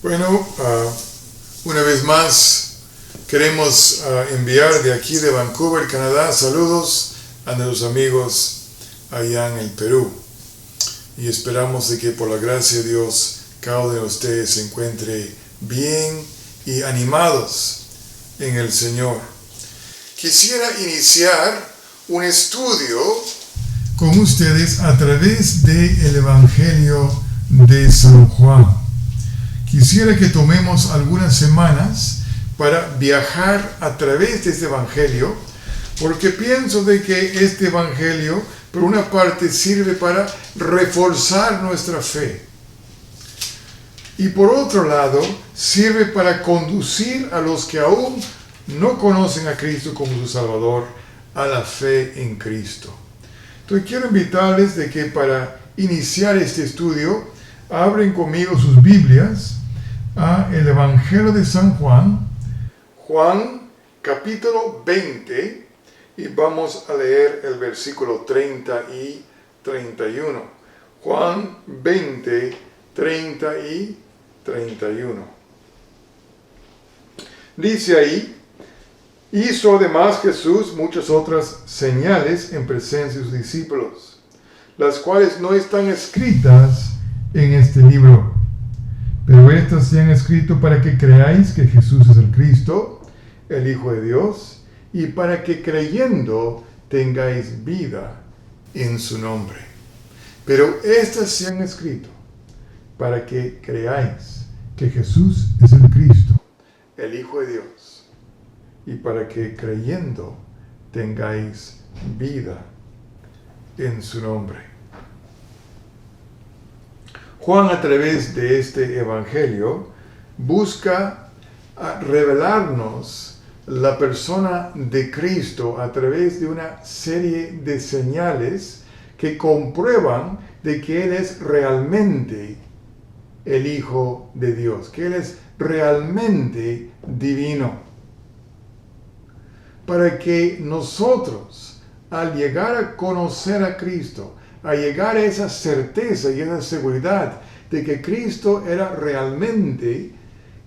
Bueno, una vez más queremos enviar de aquí de Vancouver, Canadá, saludos a nuestros amigos allá en el Perú. Y esperamos de que por la gracia de Dios cada uno de ustedes se encuentre bien y animados en el Señor. Quisiera iniciar un estudio con ustedes a través del Evangelio de San Juan. Quisiera que tomemos algunas semanas para viajar a través de este Evangelio, porque pienso de que este Evangelio, por una parte, sirve para reforzar nuestra fe. Y por otro lado, sirve para conducir a los que aún no conocen a Cristo como su Salvador a la fe en Cristo. Entonces quiero invitarles de que para iniciar este estudio, abren conmigo sus Biblias a el Evangelio de San Juan, Juan capítulo 20, y vamos a leer el versículo 30 y 31. Juan 20, 30 y 31. Dice ahí: hizo además Jesús muchas otras señales en presencia de sus discípulos, las cuales no están escritas en este libro. Pero estas se han escrito para que creáis que Jesús es el Cristo, el Hijo de Dios, y para que creyendo tengáis vida en su nombre. Pero estas se han escrito para que creáis que Jesús es el Cristo, el Hijo de Dios, y para que creyendo tengáis vida en su nombre. Juan, a través de este Evangelio, busca revelarnos la persona de Cristo a través de una serie de señales que comprueban de que Él es realmente el Hijo de Dios, que Él es realmente divino. Para que nosotros, al llegar a conocer a Cristo, a llegar a esa certeza y esa seguridad de que Cristo era realmente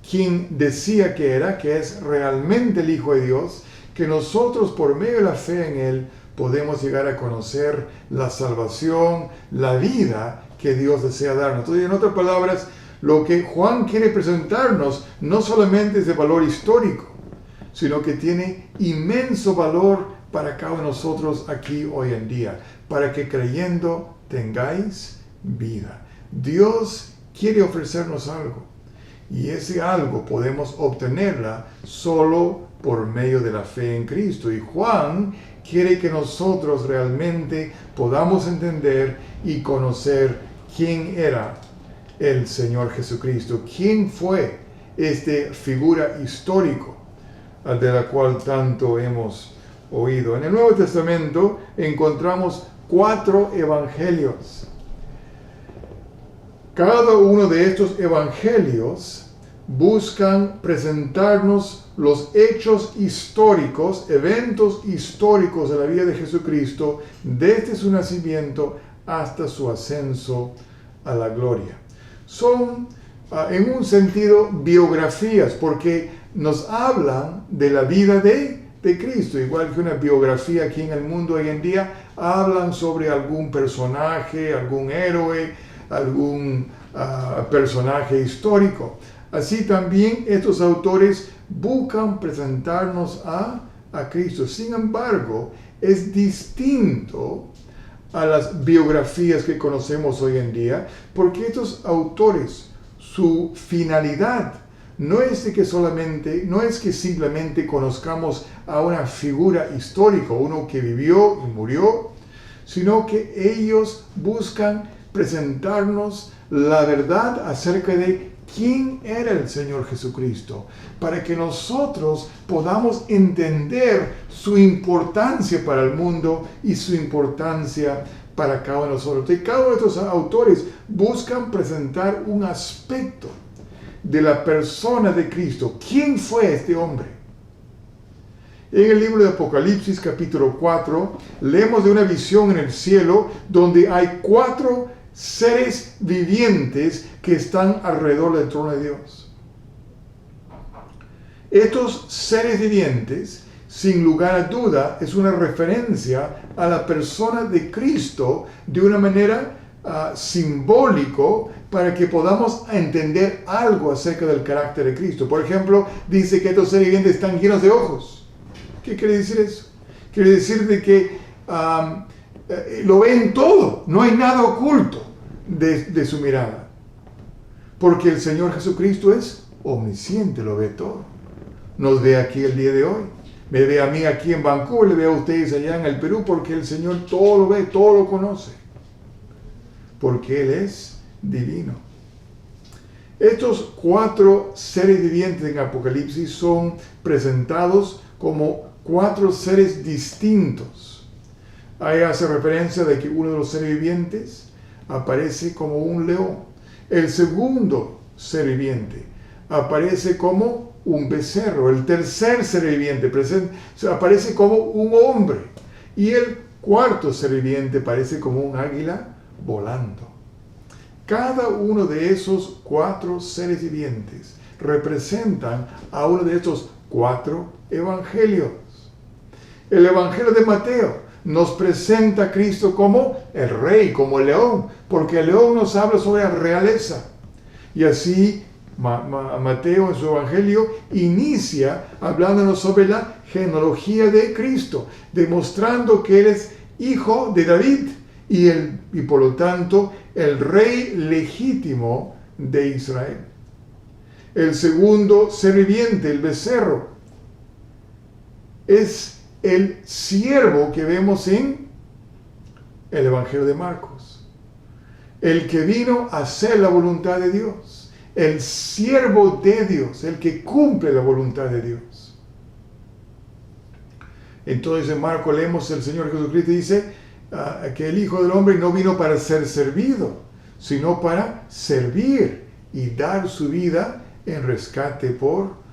quien decía que es realmente el Hijo de Dios, que nosotros por medio de la fe en Él podemos llegar a conocer la salvación, la vida que Dios desea darnos. Entonces, en otras palabras, lo que Juan quiere presentarnos no solamente es de valor histórico, sino que tiene inmenso valor para cada uno de nosotros aquí hoy en día, para que creyendo tengáis vida. Dios quiere ofrecernos algo, y ese algo podemos obtenerla solo por medio de la fe en Cristo. Y Juan quiere que nosotros realmente podamos entender y conocer quién era el Señor Jesucristo, quién fue esta figura histórica de la cual tanto hemos oído. En el Nuevo Testamento encontramos 4 evangelios. Cada uno de estos evangelios buscan presentarnos los hechos históricos, eventos históricos de la vida de Jesucristo, desde su nacimiento hasta su ascenso a la gloria. Son, en un sentido, biografías, porque nos hablan de la vida de Cristo, igual que una biografía aquí en el mundo hoy en día, hablan sobre algún personaje, algún héroe, algún personaje histórico. Así también estos autores buscan presentarnos a Cristo. Sin embargo, es distinto a las biografías que conocemos hoy en día, porque estos autores, su finalidad no es que simplemente conozcamos a una figura histórica, uno que vivió y murió, sino que ellos buscan presentarnos la verdad acerca de quién era el Señor Jesucristo, para que nosotros podamos entender su importancia para el mundo y su importancia para cada uno de nosotros. Y cada uno de estos autores buscan presentar un aspecto de la persona de Cristo. ¿Quién fue este hombre? En el libro de Apocalipsis, capítulo 4, leemos de una visión en el cielo donde hay 4 seres vivientes que están alrededor del trono de Dios. Estos seres vivientes, sin lugar a duda, es una referencia a la persona de Cristo de una manera simbólico para que podamos entender algo acerca del carácter de Cristo. Por ejemplo, dice que estos seres vivientes están llenos de ojos. ¿Qué quiere decir eso? Quiere decir de que lo ven todo, no hay nada oculto de su mirada. Porque el Señor Jesucristo es omnisciente, lo ve todo. Nos ve aquí el día de hoy. Me ve a mí aquí en Vancouver, le ve a ustedes allá en el Perú, porque el Señor todo lo ve, todo lo conoce. Porque Él es divino. Estos 4 seres vivientes en Apocalipsis son presentados como 4 seres distintos. Ahí hace referencia de que uno de los seres vivientes aparece como un león. El segundo ser viviente aparece como un becerro. El tercer ser viviente aparece como un hombre. Y el cuarto ser viviente aparece como un águila volando. Cada uno de esos 4 seres vivientes representan a uno de estos 4 evangelios. El evangelio de Mateo nos presenta a Cristo como el rey, como el león, porque el león nos habla sobre la realeza. Y así Mateo en su evangelio inicia hablándonos sobre la genealogía de Cristo, demostrando que Él es hijo de David y por lo tanto el rey legítimo de Israel. El segundo ser viviente, el becerro, es el siervo que vemos en el evangelio de Marcos, el que vino a hacer la voluntad de Dios, el siervo de Dios, el que cumple la voluntad de Dios. Entonces en Marcos leemos el Señor Jesucristo dice que el Hijo del Hombre no vino para ser servido, sino para servir y dar su vida en rescate por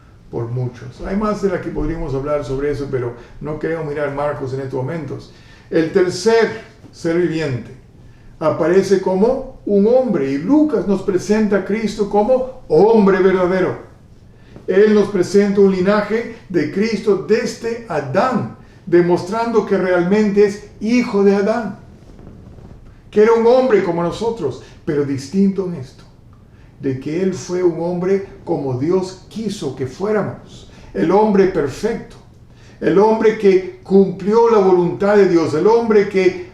muchos. Hay más de la que podríamos hablar sobre eso, pero no queremos mirar Marcos en estos momentos. El tercer ser viviente aparece como un hombre y Lucas nos presenta a Cristo como hombre verdadero. Él nos presenta un linaje de Cristo desde Adán, demostrando que realmente es hijo de Adán, que era un hombre como nosotros, pero distinto en esto, de que Él fue un hombre como Dios quiso que fuéramos, el hombre perfecto, el hombre que cumplió la voluntad de Dios, el hombre que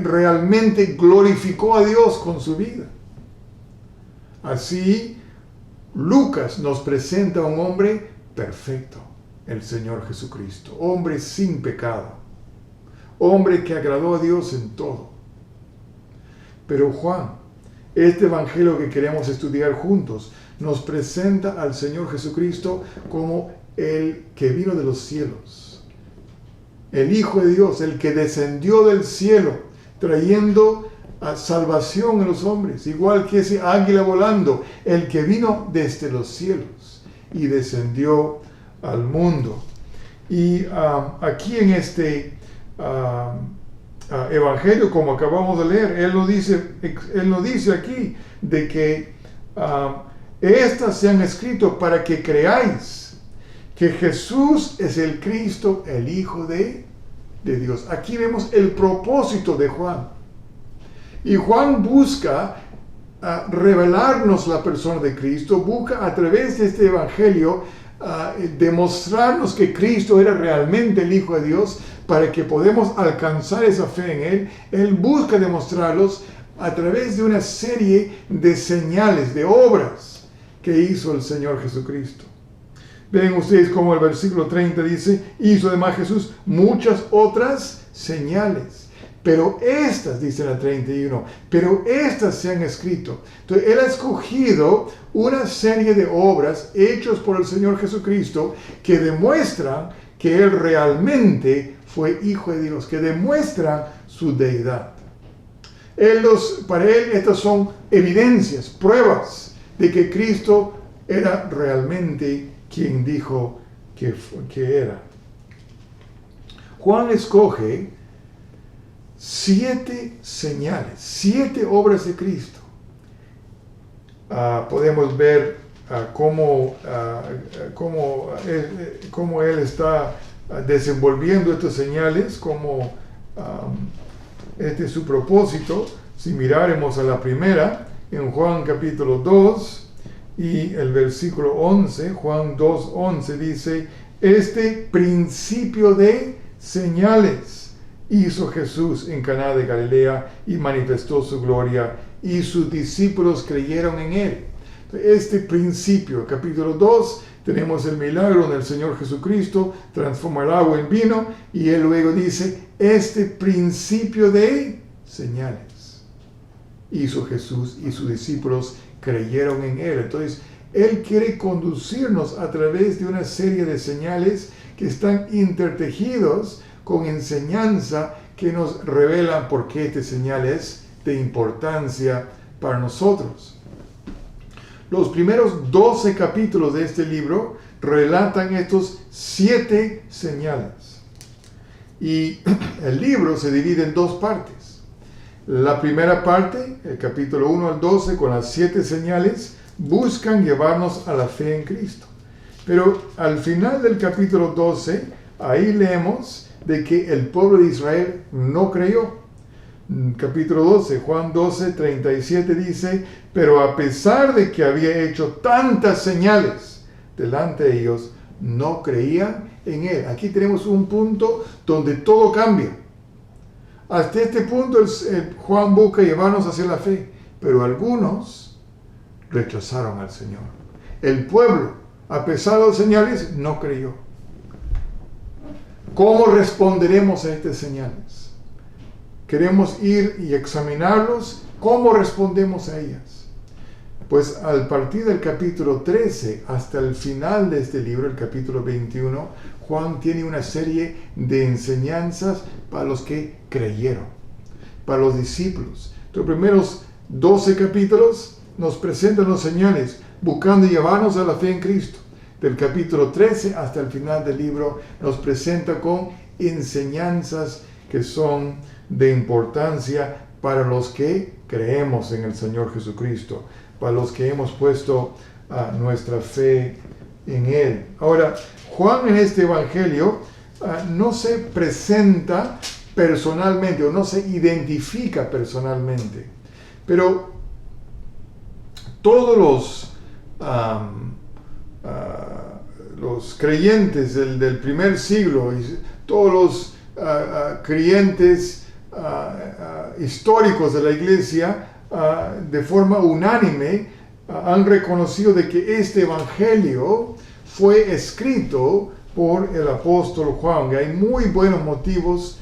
realmente glorificó a Dios con su vida. Así, Lucas nos presenta a un hombre perfecto, el Señor Jesucristo, hombre sin pecado, hombre que agradó a Dios en todo. Pero Juan, este evangelio que queremos estudiar juntos, nos presenta al Señor Jesucristo como el que vino de los cielos, el Hijo de Dios, el que descendió del cielo, trayendo a salvación a los hombres, igual que ese águila volando, el que vino desde los cielos y descendió al mundo. Y aquí en este evangelio, como acabamos de leer, él nos dice aquí de que estas se han escrito para que creáis que Jesús es el Cristo, el Hijo de Dios. Aquí vemos el propósito de Juan. Y Juan busca revelarnos la persona de Cristo, busca a través de este evangelio demostrarnos que Cristo era realmente el Hijo de Dios para que podamos alcanzar esa fe en Él. Él busca demostrarlos a través de una serie de señales, de obras que hizo el Señor Jesucristo. Ven ustedes como el versículo 30 dice, hizo además Jesús muchas otras señales. Pero estas, dice la 31, pero estas se han escrito. Entonces, Él ha escogido una serie de obras hechas por el Señor Jesucristo que demuestran que Él realmente fue Hijo de Dios, que demuestran su deidad. Para Él estas son evidencias, pruebas de que Cristo era realmente quien dijo que era. Juan escoge 7 señales, 7 obras de Cristo. Podemos ver cómo Él está desenvolviendo estas señales, cómo este es su propósito. Si miráramos a la primera, en Juan capítulo 2 y el versículo 11, Juan 2:11 dice, este principio de señales hizo Jesús en Caná de Galilea y manifestó su gloria y sus discípulos creyeron en él. Este principio, capítulo 2, tenemos el milagro del Señor Jesucristo, transforma el agua en vino, y él luego dice, este principio de señales hizo Jesús y sus discípulos creyeron en él. Entonces, él quiere conducirnos a través de una serie de señales que están intertejidos con enseñanza que nos revelan por qué esta señal es de importancia para nosotros. Los primeros 12 capítulos de este libro relatan estos 7 señales. Y el libro se divide en 2 partes. La primera parte, el capítulo 1 al 12, con las 7 señales, buscan llevarnos a la fe en Cristo. Pero al final del capítulo 12, ahí leemos de que el pueblo de Israel no creyó. Capítulo 12, Juan 12, 37 dice, pero a pesar de que había hecho tantas señales delante de ellos, no creían en él. Aquí tenemos un punto donde todo cambia. Hasta este punto Juan busca llevarnos hacia la fe, pero algunos rechazaron al Señor. El pueblo, a pesar de las señales, no creyó. ¿Cómo responderemos a estas señales? Queremos ir y examinarlos. ¿Cómo respondemos a ellas? Pues al partir del capítulo 13 hasta el final de este libro, el capítulo 21, Juan tiene una serie de enseñanzas para los que creyeron, para los discípulos. Los primeros 12 capítulos nos presentan las señales, buscando llevarnos a la fe en Cristo. Del capítulo 13 hasta el final del libro nos presenta con enseñanzas que son de importancia para los que creemos en el Señor Jesucristo, para los que hemos puesto nuestra fe en Él. Ahora, Juan en este Evangelio no se presenta personalmente o no se identifica personalmente, pero todos los creyentes del primer siglo y todos los creyentes históricos de la iglesia de forma unánime han reconocido de que este evangelio fue escrito por el apóstol Juan. Hay muy buenos motivos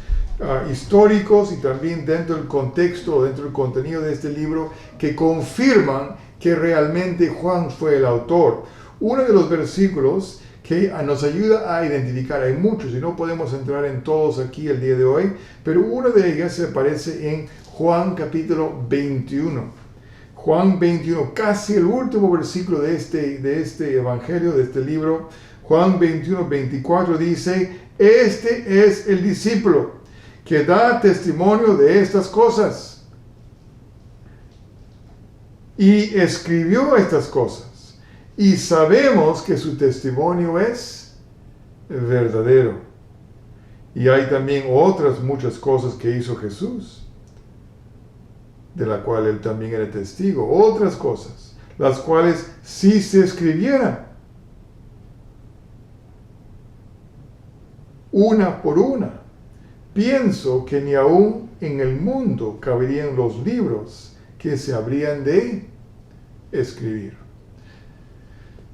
históricos y también dentro del contexto, dentro del contenido de este libro, que confirman que realmente Juan fue el autor. Uno de los versículos que nos ayuda a identificar, hay muchos y no podemos entrar en todos aquí el día de hoy, pero una de ellas se aparece en Juan capítulo 21. Juan 21, casi el último versículo de este evangelio, de este libro. Juan 21, 24 dice, este es el discípulo que da testimonio de estas cosas y escribió estas cosas. Y sabemos que su testimonio es verdadero. Y hay también otras muchas cosas que hizo Jesús, de la cual él también era testigo. Otras cosas, las cuales si se escribieran una por una, pienso que ni aún en el mundo caberían los libros que se habrían de escribir.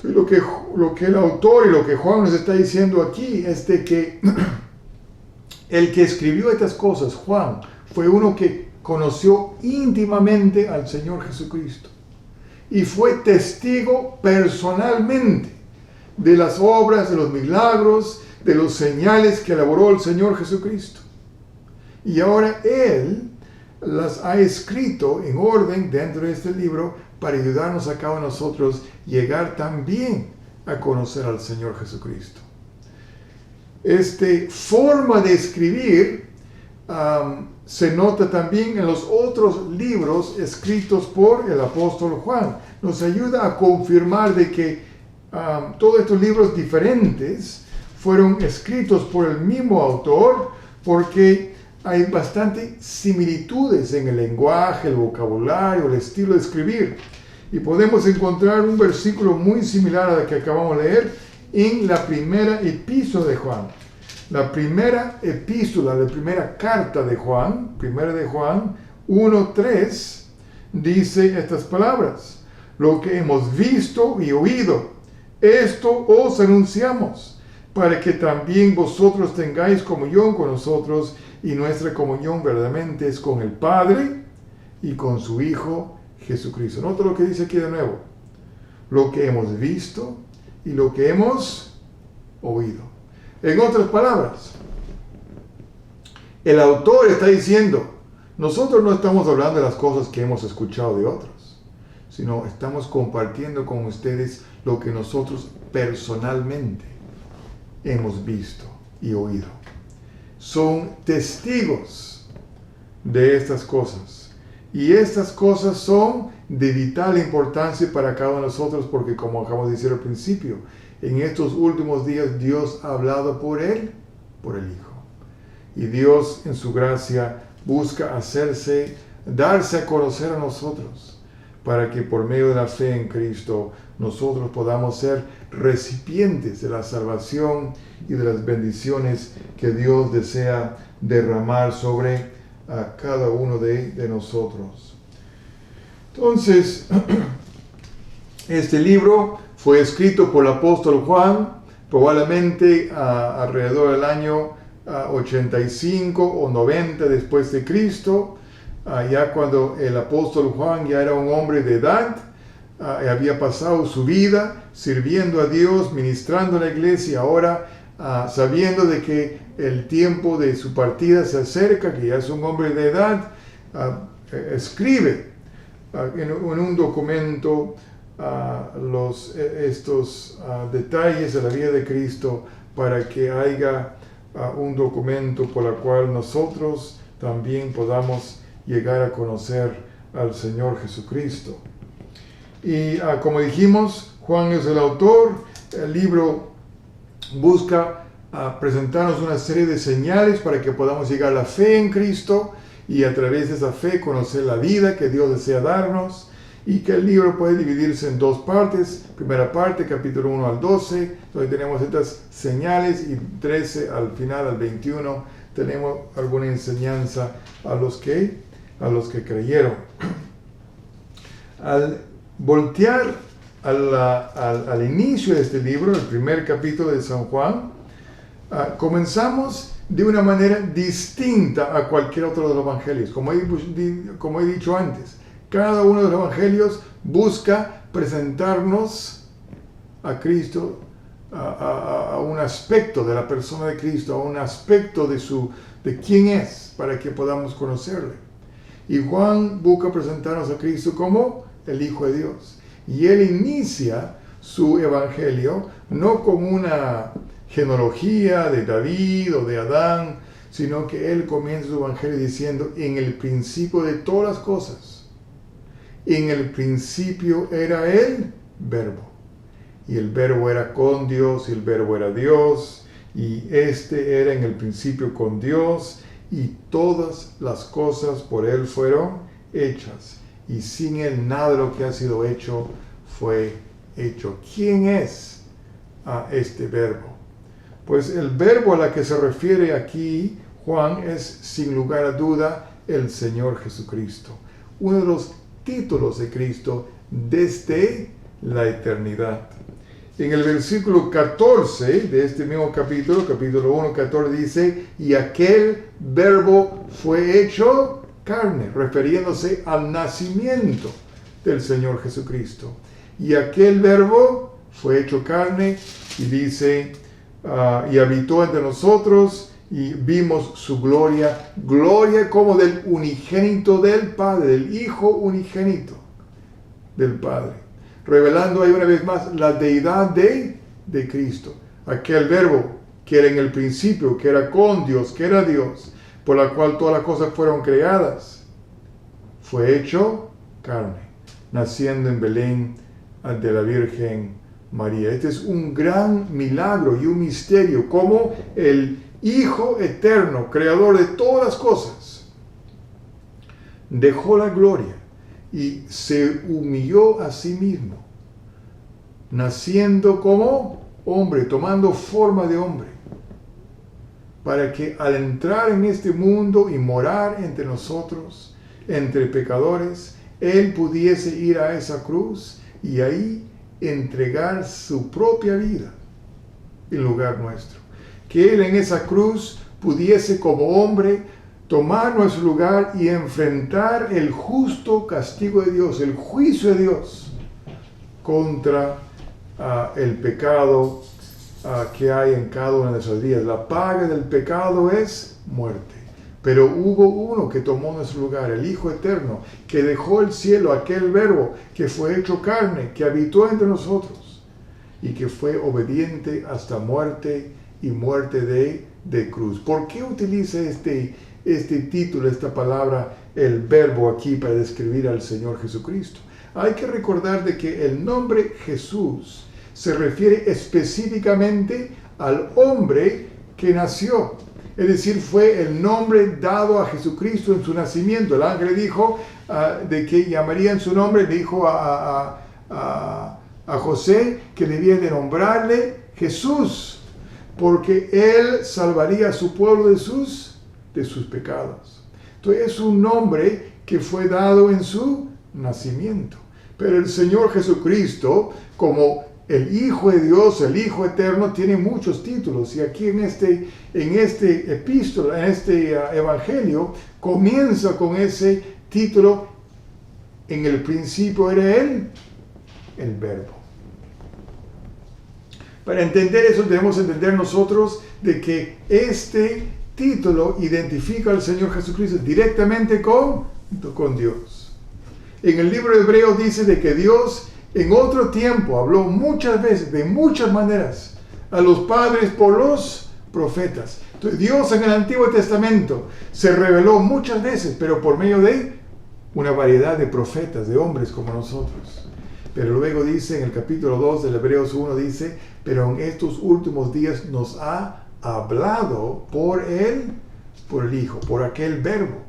Lo que el autor y lo que Juan nos está diciendo aquí es de que el que escribió estas cosas, Juan, fue uno que conoció íntimamente al Señor Jesucristo y fue testigo personalmente de las obras, de los milagros, de los señales que elaboró el Señor Jesucristo. Y ahora Él las ha escrito en orden dentro de este libro para ayudarnos a cada uno de nosotros llegar también a conocer al Señor Jesucristo. Esta forma de escribir se nota también en los otros libros escritos por el apóstol Juan. Nos ayuda a confirmar de que todos estos libros diferentes fueron escritos por el mismo autor, porque hay bastantes similitudes en el lenguaje, el vocabulario, el estilo de escribir. Y podemos encontrar un versículo muy similar al que acabamos de leer en la primera epístola de Juan. La primera epístola, la primera carta de Juan, primera de Juan 1:3, dice estas palabras: lo que hemos visto y oído, esto os anunciamos, para que también vosotros tengáis comunión con nosotros, y nuestra comunión verdaderamente es con el Padre y con su Hijo Jesucristo. Nota lo que dice aquí de nuevo: lo que hemos visto y lo que hemos oído. En otras palabras, el autor está diciendo, nosotros no estamos hablando de las cosas que hemos escuchado de otros, sino estamos compartiendo con ustedes lo que nosotros personalmente hemos visto y oído. Son testigos de estas cosas. Y estas cosas son de vital importancia para cada uno de nosotros, porque como acabamos de decir al principio, en estos últimos días Dios ha hablado por Él, por el Hijo. Y Dios en su gracia busca darse a conocer a nosotros, para que por medio de la fe en Cristo nosotros podamos ser recipientes de la salvación y de las bendiciones que Dios desea derramar sobre a cada uno de nosotros. Entonces, este libro fue escrito por el apóstol Juan, probablemente alrededor del año 85 o 90 después de Cristo, ya cuando el apóstol Juan ya era un hombre de edad, había pasado su vida sirviendo a Dios, ministrando en la iglesia, ahora sabiendo de que el tiempo de su partida se acerca, que ya es un hombre de edad, escribe en un documento estos detalles de la vida de Cristo, para que haya un documento por el cual nosotros también podamos llegar a conocer al Señor Jesucristo. Y como dijimos, Juan es el autor. El libro busca presentarnos una serie de señales para que podamos llegar a la fe en Cristo, y a través de esa fe conocer la vida que Dios desea darnos, y que el libro puede dividirse en dos partes. Primera parte, capítulo 1 al 12, donde tenemos estas señales, y 13 al final, al 21, tenemos alguna enseñanza a los que creyeron. Al voltear al inicio de este libro, el primer capítulo de San Juan, comenzamos de una manera distinta a cualquier otro de los evangelios. Como he dicho antes, cada uno de los evangelios busca presentarnos a Cristo, a un aspecto de la persona de Cristo, a un aspecto de quién es, para que podamos conocerle. Y Juan busca presentarnos a Cristo como el Hijo de Dios. Y él inicia su evangelio no con una genealogía de David o de Adán, sino que él comienza su evangelio diciendo: en el principio de todas las cosas, en el principio era el Verbo, y el Verbo era con Dios, y el Verbo era Dios, y este era en el principio con Dios, y todas las cosas por él fueron hechas, y sin él nada de lo que ha sido hecho fue hecho. ¿Quién es este Verbo? Pues el Verbo a la que se refiere aquí Juan es, sin lugar a duda, el Señor Jesucristo, uno de los títulos de Cristo desde la eternidad. En el versículo 14 de este mismo capítulo 1, 14, dice: y aquel Verbo fue hecho carne, refiriéndose al nacimiento del Señor Jesucristo. Y aquel Verbo fue hecho carne, y dice, y habitó entre nosotros, y vimos su gloria, gloria como del unigénito del Padre, del Hijo unigénito del Padre, revelando ahí una vez más la deidad de Cristo. Aquel Verbo que era en el principio, que era con Dios, que era Dios, por la cual todas las cosas fueron creadas, fue hecho carne, naciendo en Belén de la Virgen María. Este es un gran milagro y un misterio, como el Hijo eterno, creador de todas las cosas, dejó la gloria y se humilló a sí mismo, naciendo como hombre, tomando forma de hombre, para que al entrar en este mundo y morar entre nosotros, entre pecadores, Él pudiese ir a esa cruz y ahí entregar su propia vida en lugar nuestro. Que Él en esa cruz pudiese como hombre tomar nuestro lugar y enfrentar el justo castigo de Dios, el juicio de Dios contra el pecado que hay en cada una de nuestras vidas. La paga del pecado es muerte. Pero hubo uno que tomó nuestro lugar, el Hijo Eterno, que dejó el cielo, aquel Verbo que fue hecho carne, que habitó entre nosotros y que fue obediente hasta muerte y muerte de cruz. ¿Por qué utiliza este título, esta palabra, el Verbo aquí para describir al Señor Jesucristo? Hay que recordar de que el nombre Jesús se refiere específicamente al hombre que nació. Es decir, fue el nombre dado a Jesucristo en su nacimiento. El ángel dijo de que llamaría en su nombre, le dijo a José que debía de nombrarle Jesús, porque él salvaría a su pueblo de sus pecados. Entonces es un nombre que fue dado en su nacimiento. Pero el Señor Jesucristo, como el Hijo de Dios, el Hijo Eterno, tiene muchos títulos. Y aquí en este epístola, en este evangelio, comienza con ese título: en el principio era Él, el Verbo. Para entender eso debemos entender nosotros de que este título identifica al Señor Jesucristo directamente con Dios. En el libro de Hebreos dice de que Dios en otro tiempo habló muchas veces, de muchas maneras, a los padres por los profetas. Entonces, Dios en el Antiguo Testamento se reveló muchas veces, pero por medio de una variedad de profetas, de hombres como nosotros. Pero luego dice en el capítulo 2 del Hebreos 1, dice: pero en estos últimos días nos ha hablado por el Hijo, por aquel Verbo.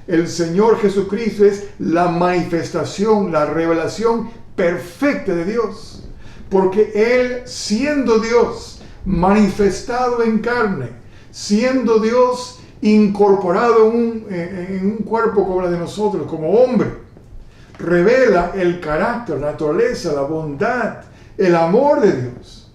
El Señor Jesucristo es la manifestación, la revelación perfecta de Dios, porque Él, siendo Dios manifestado en carne, siendo Dios incorporado en un cuerpo como el de nosotros, como hombre, revela el carácter, la naturaleza, la bondad, el amor de Dios,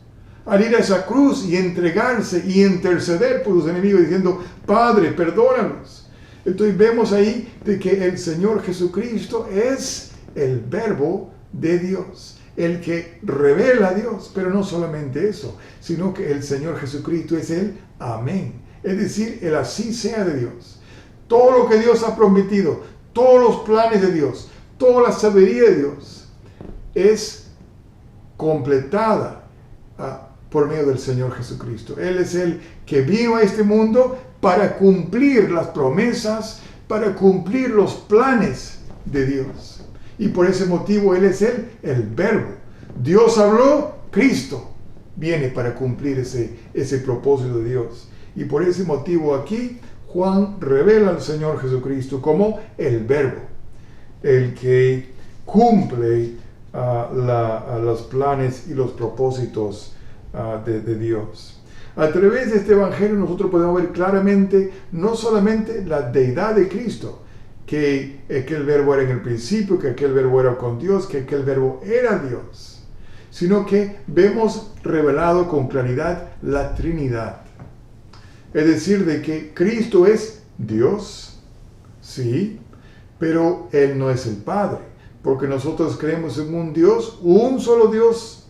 al ir a esa cruz y entregarse y interceder por los enemigos, diciendo: Padre, perdónalos. Entonces vemos ahí de que el Señor Jesucristo es el Verbo de Dios, el que revela a Dios. Pero no solamente eso, sino que el Señor Jesucristo es el Amén, es decir, el así sea de Dios. Todo lo que Dios ha prometido, todos los planes de Dios, toda la sabiduría de Dios es completada por medio del Señor Jesucristo. Él es el que vino a este mundo para cumplir las promesas, para cumplir los planes de Dios. Y por ese motivo Él es el Verbo. Dios habló, Cristo viene para cumplir ese propósito de Dios. Y por ese motivo aquí Juan revela al Señor Jesucristo como el Verbo, el que cumple los planes y los propósitos de Dios. A través de este evangelio nosotros podemos ver claramente no solamente la deidad de Cristo, que aquel Verbo era en el principio, que aquel Verbo era con Dios, que aquel Verbo era Dios, sino que vemos revelado con claridad la Trinidad. Es decir, de que Cristo es Dios, sí, pero Él no es el Padre, porque nosotros creemos en un Dios, un solo Dios,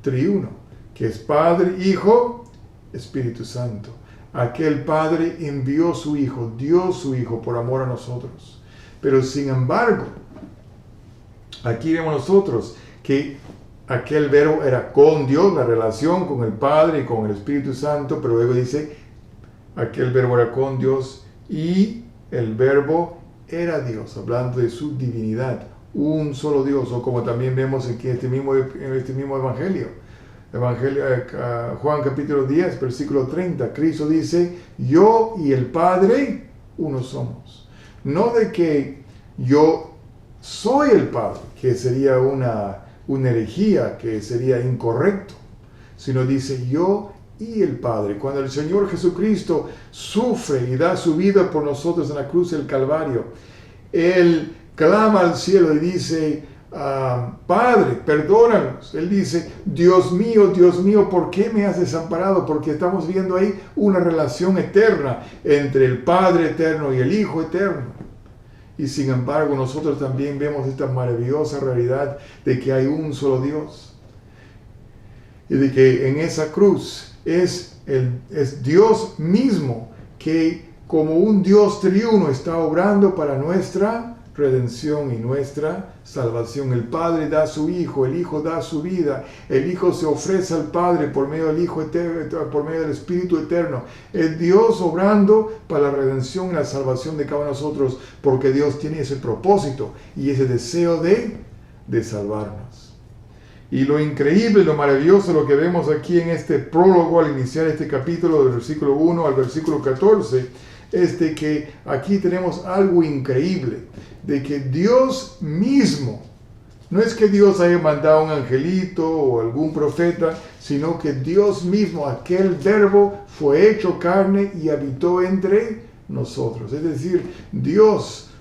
triuno, que es Padre, Hijo, Espíritu Santo. Aquel Padre envió su Hijo, dio su Hijo por amor a nosotros. Pero sin embargo, aquí vemos nosotros que aquel Verbo era con Dios, la relación con el Padre y con el Espíritu Santo, pero luego dice, aquel verbo era con Dios y el verbo era Dios, hablando de su divinidad, un solo Dios, o como también vemos aquí en este mismo Evangelio. Juan capítulo 10, versículo 30, Cristo dice, yo y el Padre uno somos. No de que yo soy el Padre, que sería una herejía, que sería incorrecto, sino dice yo y el Padre. Cuando el Señor Jesucristo sufre y da su vida por nosotros en la cruz del Calvario, Él clama al cielo y dice, Padre, perdónanos. Él dice, Dios mío, ¿por qué me has desamparado? Porque estamos viendo ahí una relación eterna entre el Padre eterno y el Hijo eterno. Y sin embargo, nosotros también vemos esta maravillosa realidad de que hay un solo Dios. Y de que en esa cruz es Dios mismo que como un Dios triuno está obrando para nuestra redención y nuestra salvación. El Padre da a su Hijo, el Hijo da su vida, el Hijo se ofrece al Padre por medio del Hijo eterno, por medio del Espíritu eterno. Es Dios obrando para la redención y la salvación de cada uno de nosotros, porque Dios tiene ese propósito y ese deseo de salvarnos. Y lo increíble, lo maravilloso, lo que vemos aquí en este prólogo al iniciar este capítulo del versículo 1 al versículo 14, es de que aquí tenemos algo increíble, de que Dios mismo, no es que Dios haya mandado un angelito o algún profeta, sino que Dios mismo, aquel verbo, fue hecho carne y habitó entre nosotros. Es decir, Dios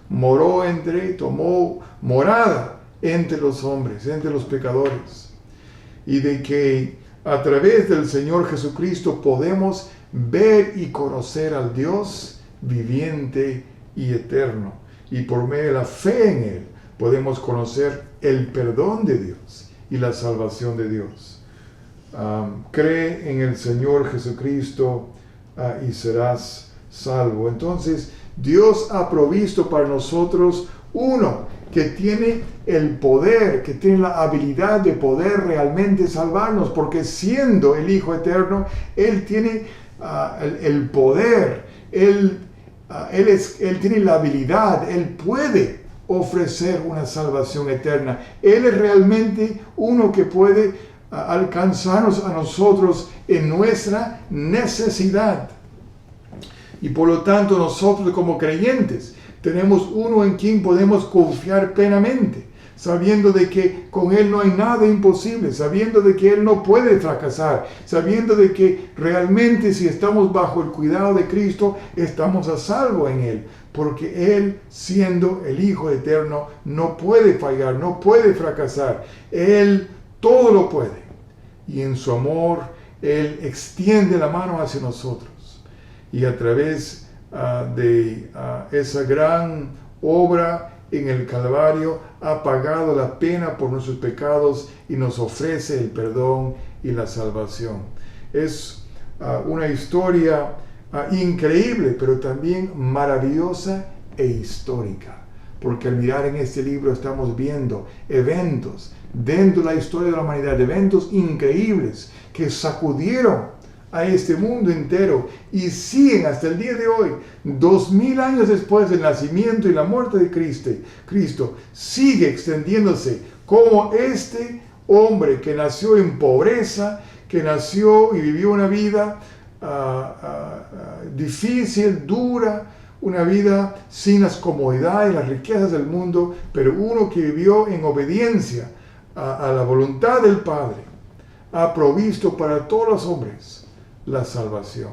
tomó morada entre los hombres, entre los pecadores. Y de que a través del Señor Jesucristo podemos ver y conocer al Dios viviente y eterno. Y por medio de la fe en Él podemos conocer el perdón de Dios y la salvación de Dios. Cree en el Señor Jesucristo y serás salvo. Entonces, Dios ha provisto para nosotros uno que tiene el poder, que tiene la habilidad de poder realmente salvarnos, porque siendo el Hijo eterno, Él tiene el poder, Él tiene la habilidad, Él puede ofrecer una salvación eterna. Él es realmente uno que puede alcanzarnos a nosotros en nuestra necesidad. Y por lo tanto nosotros como creyentes tenemos uno en quien podemos confiar plenamente, sabiendo de que con Él no hay nada imposible, sabiendo de que Él no puede fracasar, sabiendo de que realmente si estamos bajo el cuidado de Cristo, estamos a salvo en Él, porque Él, siendo el Hijo eterno, no puede fallar, no puede fracasar. Él todo lo puede. Y en su amor, Él extiende la mano hacia nosotros. Y a través de esa gran obra en el Calvario, ha pagado la pena por nuestros pecados y nos ofrece el perdón y la salvación. Es una historia increíble, pero también maravillosa e histórica, porque al mirar en este libro estamos viendo eventos dentro de la historia de la humanidad, eventos increíbles que sacudieron a este mundo entero y siguen hasta el día de hoy, 2000 años después del nacimiento y la muerte de Cristo, sigue extendiéndose como este hombre que nació en pobreza, que nació y vivió una vida difícil, dura, una vida sin las comodidades y las riquezas del mundo, pero uno que vivió en obediencia a la voluntad del Padre, ha provisto para todos los hombres la salvación.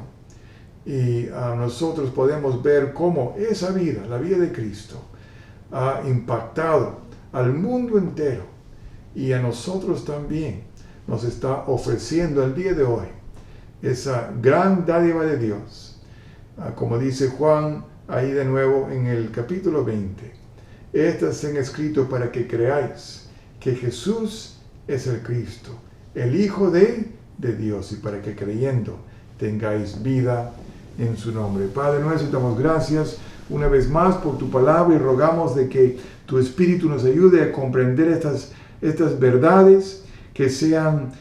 Y nosotros podemos ver cómo esa vida, la vida de Cristo, ha impactado al mundo entero y a nosotros también nos está ofreciendo el día de hoy esa gran dádiva de Dios. Como dice Juan ahí de nuevo en el capítulo 20, estas se han escrito para que creáis que Jesús es el Cristo, el Hijo de Dios, y para que creyendo tengáis vida en su nombre. Padre nuestro, damos gracias una vez más por tu palabra y rogamos de que tu Espíritu nos ayude a comprender estas verdades, que sean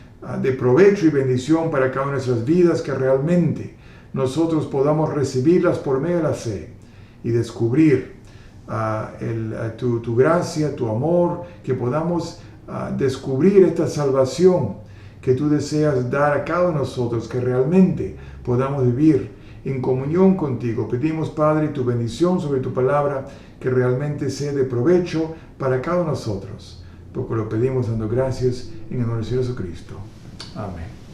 de provecho y bendición para cada una de nuestras vidas, que realmente nosotros podamos recibirlas por medio de la fe y descubrir tu gracia, tu amor, que podamos descubrir esta salvación que tú deseas dar a cada uno de nosotros, que realmente podamos vivir en comunión contigo. Pedimos, Padre, tu bendición sobre tu palabra, que realmente sea de provecho para cada uno de nosotros. Porque lo pedimos dando gracias en el nombre de Jesucristo. Amén.